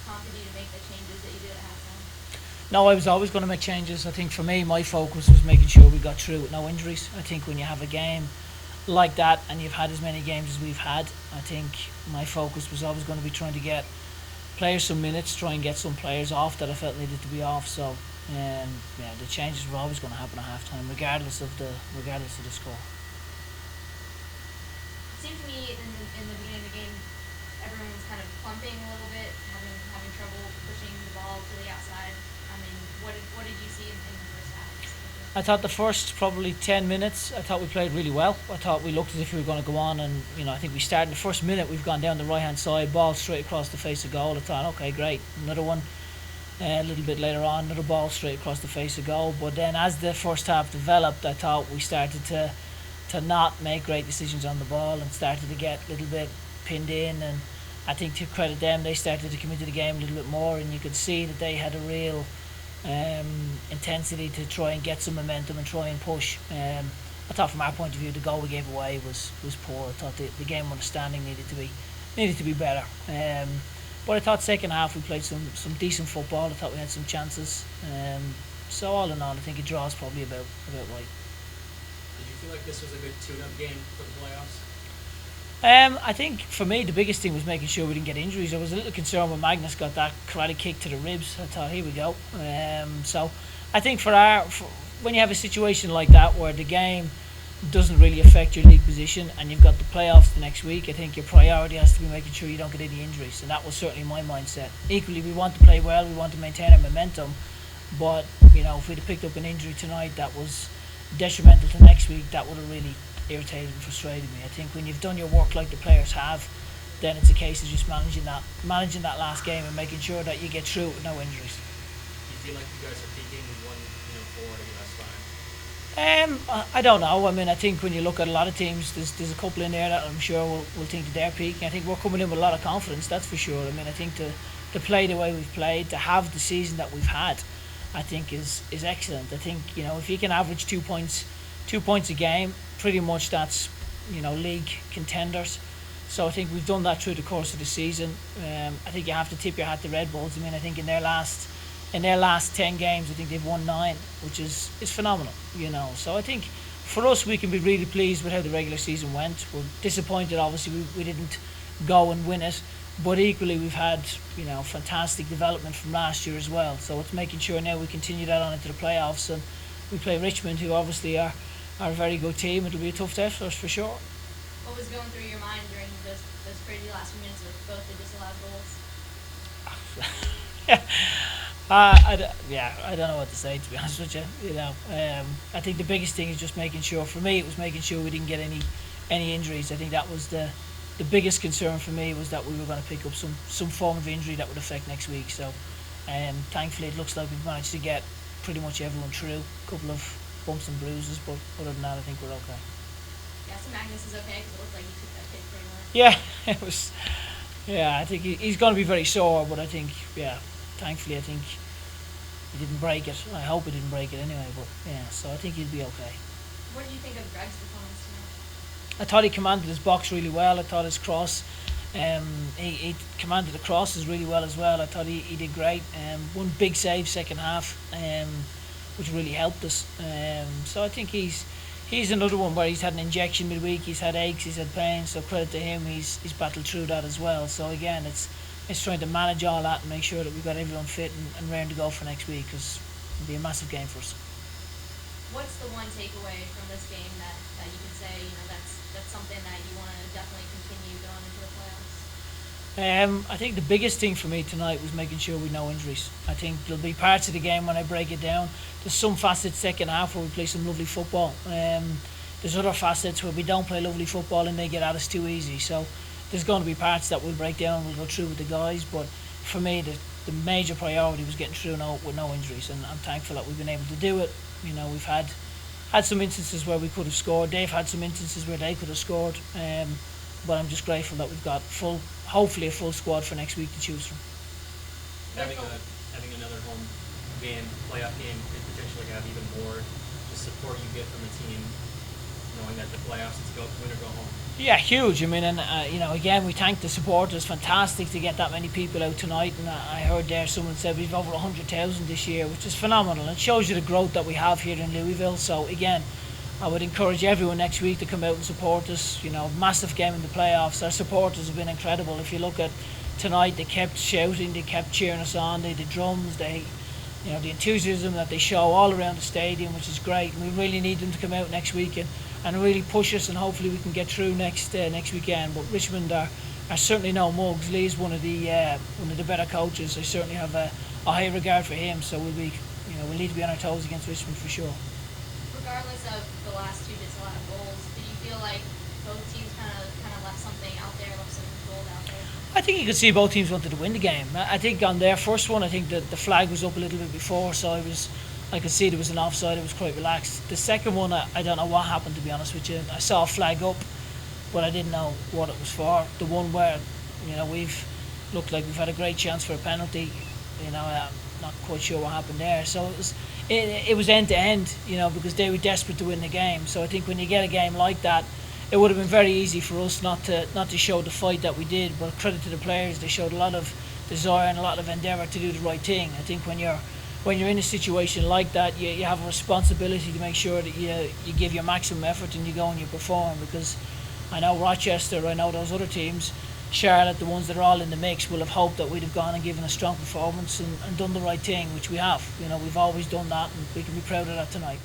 prompted you to make the changes that you did at halftime? No, I was always going to make changes. I think for me, my focus was making sure we got through with no injuries. I think when you have a game like that and you've had as many games as we've had, I think my focus was always going to be trying to get players some minutes, try and get some players off that I felt needed to be off. So, yeah, the changes were always going to happen at halftime, regardless of the score. It seemed to me in the beginning of the game, everyone was kind of clumping a little bit, having trouble pushing the ball to the outside. I mean, what did you see in the first half? I thought the first probably 10 minutes, I thought we played really well. I thought we looked as if we were going to go on, and I think we started the first minute, we've gone down the right hand side, ball straight across the face of goal. I thought, okay, great, another one. A little bit later on, another ball straight across the face of goal. But then as the first half developed, I thought we started to not make great decisions on the ball and started to get a little bit pinned in. And I think to credit them, they started to come into the game a little bit more, and you could see that they had a real intensity to try and get some momentum and try and push. I thought from our point of view, the goal we gave away was poor. I thought the game understanding needed to be better. But I thought second half we played some decent football. I thought we had some chances. So all in all, I think a draw is probably about right. Did you feel like this was a good tune-up game for the playoffs? I think for me the biggest thing was making sure we didn't get injuries. I was a little concerned when Magnus got that karate kick to the ribs. I thought, here we go. So I think when you have a situation like that where the game doesn't really affect your league position and you've got the playoffs the next week, I think your priority has to be making sure you don't get any injuries, and that was certainly my mindset. Equally, we want to play well, we want to maintain our momentum, but if we'd have picked up an injury tonight that was detrimental to next week, that would have really irritated and frustrated me. I think when you've done your work like the players have, then it's a case of just managing that last game and making sure that you get through it with no injuries. Do you feel like you guys are peaking one, forward against five? I don't know. I mean, I think when you look at a lot of teams, there's a couple in there that I'm sure will think that they're peaking. I think we're coming in with a lot of confidence, that's for sure. I mean, I think to play the way we've played, to have the season that we've had, I think is excellent. I think if you can average 2 points a game, pretty much that's league contenders. So I think we've done that through the course of the season. I think you have to tip your hat to Red Bulls. I mean, I think in their last 10 games, I think they've won 9, which is phenomenal. So I think for us, we can be really pleased with how the regular season went. We're disappointed, obviously, we didn't go and win it, but equally we've had fantastic development from last year as well. So it's making sure now we continue that on into the playoffs, and we play Richmond, who obviously are a very good team. It'll be a tough test for us for sure. What was going through your mind during those crazy last few minutes with both the disallowed goals? I don't know what to say, to be honest with you. I think the biggest thing is just making sure. For me, it was making sure we didn't get any injuries. I think that was the biggest concern for me, was that we were going to pick up some form of injury that would affect next week. So, thankfully, it looks like we've managed to get pretty much everyone through. A couple of bumps and bruises, but other than that, I think we're okay. Yeah, so Magnus is okay because it looked like he took that hit pretty much. Yeah, it was. Yeah, I think he's going to be very sore, but I think, thankfully, I think he didn't break it. I hope he didn't break it anyway, but so I think he'll be okay. What did you think of Greg's performance tonight? I thought he commanded his box really well. I thought his cross, he commanded the crosses really well as well. I thought he did great. One big save second half, which really helped us. So I think he's another one where he's had an injection midweek, he's had aches, he's had pain, so credit to him, he's battled through that as well. So again, it's trying to manage all that and make sure that we've got everyone fit and raring to go for next week, because it'll be a massive game for us. What's the one takeaway from this game that you can say, that's something that you want to definitely continue going into the playoffs? I think the biggest thing for me tonight was making sure we no injuries. I think there'll be parts of the game when I break it down. There's some facets second half where we play some lovely football. There's other facets where we don't play lovely football and they get at us too easy. So there's going to be parts that we'll break down, we'll go through with the guys. But for me, the major priority was getting through with no injuries, and I'm thankful that we've been able to do it. We've had some instances where we could have scored. They've had some instances where they could have scored. But I'm just grateful that we've got hopefully a full squad for next week to choose from. Having another home game, playoff game, could potentially have even more the support you get from the team, knowing that the playoffs, it's go win or go home. Yeah, huge. I mean, and again, we thank the supporters. Fantastic to get that many people out tonight. And I heard there someone said we've over 100,000 this year, which is phenomenal. It shows you the growth that we have here in Louisville. So again, I would encourage everyone next week to come out and support us. Massive game in the playoffs. Our supporters have been incredible. If you look at tonight, they kept shouting, they kept cheering us on. The drums, the enthusiasm that they show all around the stadium, which is great. And we really need them to come out next week and really push us, and hopefully we can get through next weekend. But Richmond are certainly no mugs. Lee's one of the better coaches. I certainly have a high regard for him. So we'll need to be on our toes against Richmond for sure. Regardless of the last two disallowed goals, did you feel like both teams kind of left something out there, left some gold out there? I think you could see both teams wanted to win the game. I think on their first one, I think that the flag was up a little bit before, so I could see there was an offside. It was quite relaxed. The second one, I don't know what happened, to be honest with you. I saw a flag up, but I didn't know what it was for. The one where we've looked like we've had a great chance for a penalty. I'm not quite sure what happened there. So it was end to end, because they were desperate to win the game. So I think when you get a game like that, it would have been very easy for us not to show the fight that we did. But credit to the players, they showed a lot of desire and a lot of endeavour to do the right thing. I think when you're in a situation like that, you have a responsibility to make sure that you give your maximum effort and you go and you perform. Because I know Rochester, I know those other teams, Charlotte, the ones that are all in the mix, will have hoped that we'd have gone and given a strong performance and done the right thing, which we have. We've always done that, and we can be proud of that tonight.